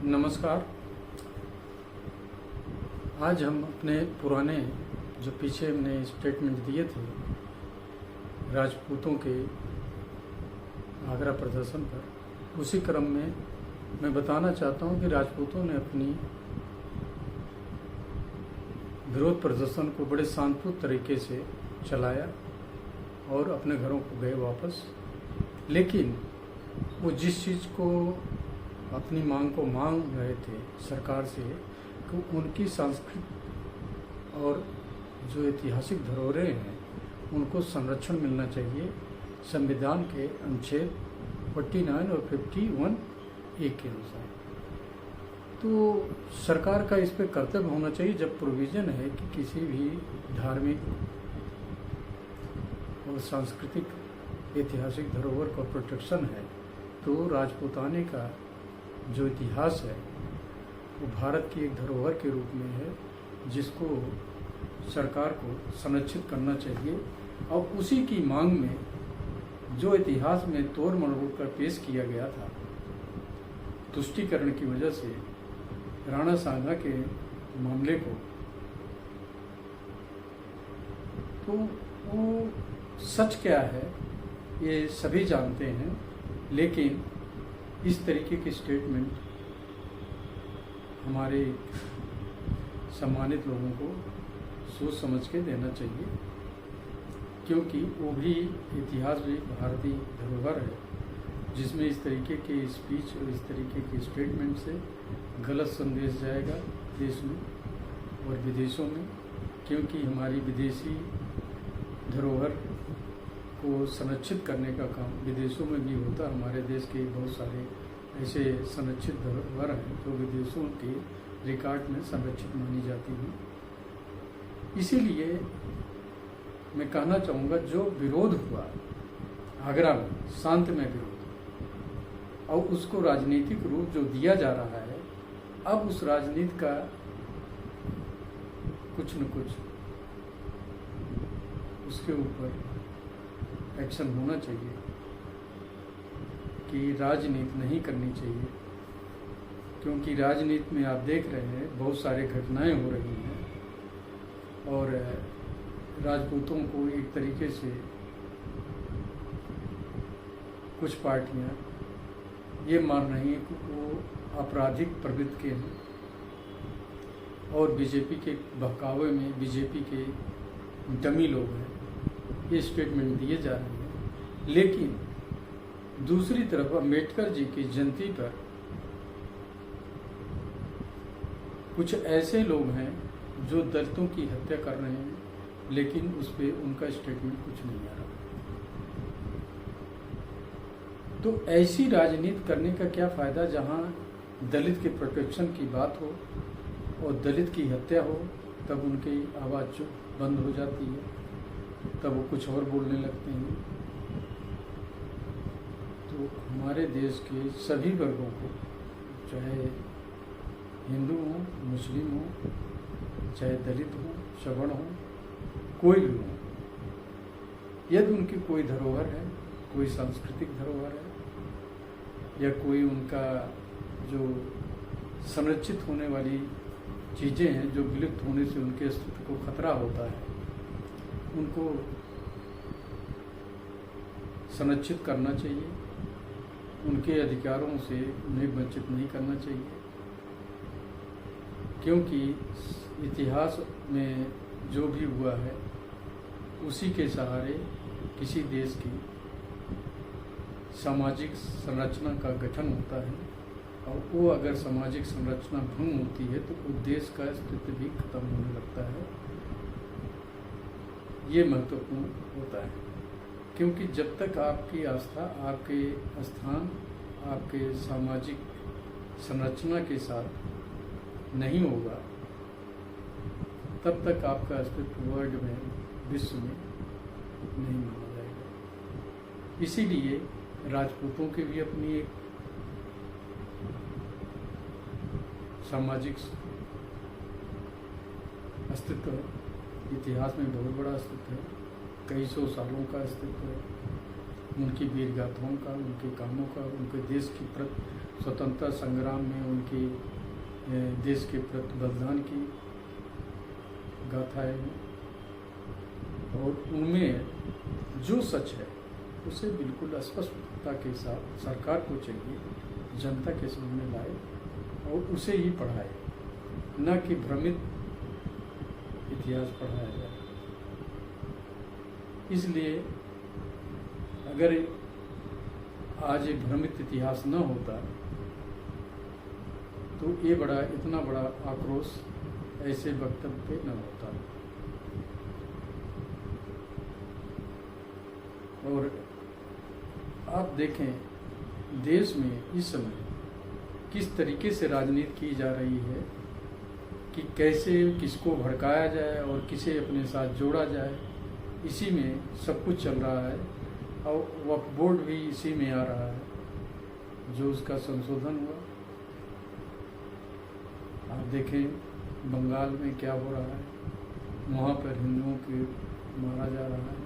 नमस्कार। आज हम अपने पुराने जो पीछे हमने स्टेटमेंट दिए थे राजपूतों के आगरा प्रदर्शन पर, उसी क्रम में मैं बताना चाहता हूं कि राजपूतों ने अपनी विरोध प्रदर्शन को बड़े शांतिपूर्ण तरीके से चलाया और अपने घरों को गए वापस। लेकिन वो जिस चीज़ को अपनी मांग को मांग रहे थे सरकार से कि उनकी सांस्कृतिक और जो ऐतिहासिक धरोहरें हैं उनको संरक्षण मिलना चाहिए संविधान के अनुच्छेद 49 और 51A के अनुसार। तो सरकार का इस पे कर्तव्य होना चाहिए जब प्रोविज़न है कि किसी भी धार्मिक और सांस्कृतिक ऐतिहासिक धरोहर का प्रोटेक्शन है, तो राजपूताने का जो इतिहास है वो भारत की एक धरोहर के रूप में है जिसको सरकार को संरक्षित करना चाहिए। और उसी की मांग में जो इतिहास में तोड़ मरोड़ कर पेश किया गया था तुष्टीकरण की वजह से राणा सांगा के मामले को, तो वो सच क्या है ये सभी जानते हैं, लेकिन इस तरीके की स्टेटमेंट हमारे सम्मानित लोगों को सोच समझ के देना चाहिए, क्योंकि वो भी इतिहास भी भारतीय धरोहर है जिसमें इस तरीके के स्पीच और इस तरीके के स्टेटमेंट से गलत संदेश जाएगा देश में और विदेशों में। क्योंकि हमारी विदेशी धरोहर को संरक्षित करने का काम विदेशों में भी होता। हमारे देश के बहुत सारे ऐसे संरक्षित धरोहर हैं जो विदेशों के रिकॉर्ड में संरक्षित मानी जाती हैं। इसीलिए मैं कहना चाहूँगा जो विरोध हुआ आगरा में, शांतमय विरोध, और उसको राजनीतिक रूप जो दिया जा रहा है, अब उस राजनीति का कुछ न कुछ उसके ऊपर एक्शन होना चाहिए कि राजनीति नहीं करनी चाहिए। क्योंकि राजनीति में आप देख रहे हैं बहुत सारे घटनाएं हो रही हैं और राजपूतों को एक तरीके से कुछ पार्टियां ये मान रही हैं कि वो आपराधिक प्रवृत्ति के हैं और बीजेपी के बहकावे में बीजेपी के डमी लोग हैं, ये स्टेटमेंट दिए जा रहे हैं। लेकिन दूसरी तरफ अम्बेडकर जी की जयंती पर कुछ ऐसे लोग हैं जो दलितों की हत्या कर रहे हैं, लेकिन उस पर उनका स्टेटमेंट कुछ नहीं आ रहा। तो ऐसी राजनीति करने का क्या फ़ायदा जहां दलित के प्रोटेक्शन की बात हो और दलित की हत्या हो, तब उनकी आवाज़ चुप बंद हो जाती है, तब वो कुछ और बोलने लगते हैं। तो हमारे देश के सभी वर्गों को, चाहे हिंदू हो, मुस्लिम हो, चाहे दलित हो, सवर्ण हो, कोई भी हो, यदि उनकी कोई धरोहर है, कोई सांस्कृतिक धरोहर है या कोई उनका जो संरक्षित होने वाली चीज़ें हैं जो विलुप्त होने से उनके अस्तित्व को खतरा होता है, उनको संरक्षित करना चाहिए, उनके अधिकारों से उन्हें वंचित नहीं करना चाहिए। क्योंकि इतिहास में जो भी हुआ है उसी के सहारे किसी देश की सामाजिक संरचना का गठन होता है, और वो अगर सामाजिक संरचना भंग होती है तो उस देश का अस्तित्व भी खत्म होने लगता है। ये महत्वपूर्ण होता है, क्योंकि जब तक आपकी आस्था आपके स्थान आपके सामाजिक संरचना के साथ नहीं होगा, तब तक आपका अस्तित्व वर्ल्ड में, विश्व में नहीं माना जाएगा। इसीलिए राजपूतों की भी अपनी एक सामाजिक अस्तित्व है, इतिहास में बहुत बड़ा अस्तित्व है, कई सौ सालों का अस्तित्व है। उनकी वीर गाथाओं का, उनके कामों का, उनके देश की स्वतंत्रता संग्राम में उनके देश के प्रति बलिदान की गाथाएं हैं, और उनमें जो सच है उसे बिल्कुल स्पष्टता के साथ सरकार को चाहिए जनता के सामने लाए और उसे ही पढ़ाए, न कि भ्रमित इतिहास पढ़ाया जाए। इसलिए अगर आज एक भ्रमित इतिहास न होता तो ये इतना बड़ा आक्रोश ऐसे वक्तव्य पे न होता। और आप देखें देश में इस समय किस तरीके से राजनीति की जा रही है कि कैसे किसको भड़काया जाए और किसे अपने साथ जोड़ा जाए, इसी में सब कुछ चल रहा है। और वक्फ बोर्ड भी इसी में आ रहा है जो उसका संशोधन हुआ। आप देखें बंगाल में क्या हो रहा है, वहाँ पर हिंदुओं को मारा जा रहा है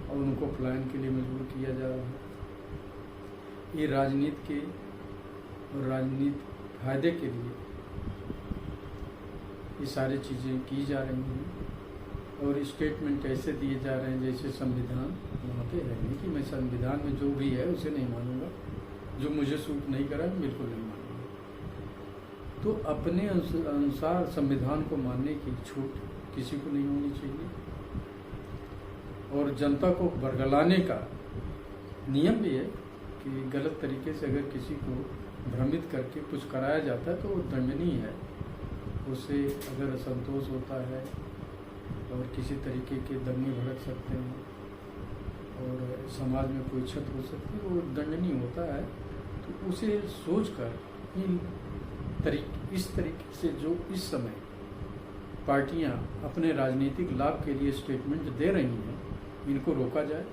और उनको पलायन के लिए मजबूर किया जा रहा है। ये राजनीति के और राजनीति फायदे के लिए ये सारी चीज़ें की जा रही हैं और स्टेटमेंट ऐसे दिए जा रहे हैं जैसे संविधान वहाँ पे है नहीं कि मैं संविधान में जो भी है उसे नहीं मानूंगा, जो मुझे सूट नहीं करा बिल्कुल नहीं मानूंगा। तो अपने अनुसार संविधान को मानने की छूट किसी को नहीं होनी चाहिए। और जनता को बरगलाने का नियम भी है कि गलत तरीके से अगर किसी को भ्रमित करके कुछ कराया जाता है तो वो दंडनीय है। उससे अगर असंतोष होता है और किसी तरीके के दंगे भड़क सकते हैं और समाज में कोई क्षति हो सकती है, वो दंडनीय होता है। तो उसे सोचकर इस तरीके से जो इस समय पार्टियां अपने राजनीतिक लाभ के लिए स्टेटमेंट दे रही हैं, इनको रोका जाए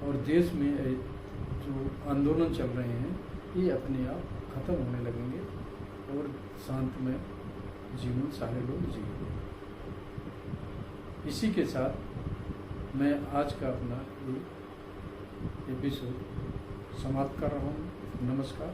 और देश में जो आंदोलन चल रहे हैं ये अपने आप खत्म होने लगेंगे और शांतमय जीवन सारे लोग जिएंगे। इसी के साथ मैं आज का अपना ये एपिसोड समाप्त कर रहा हूँ। नमस्कार।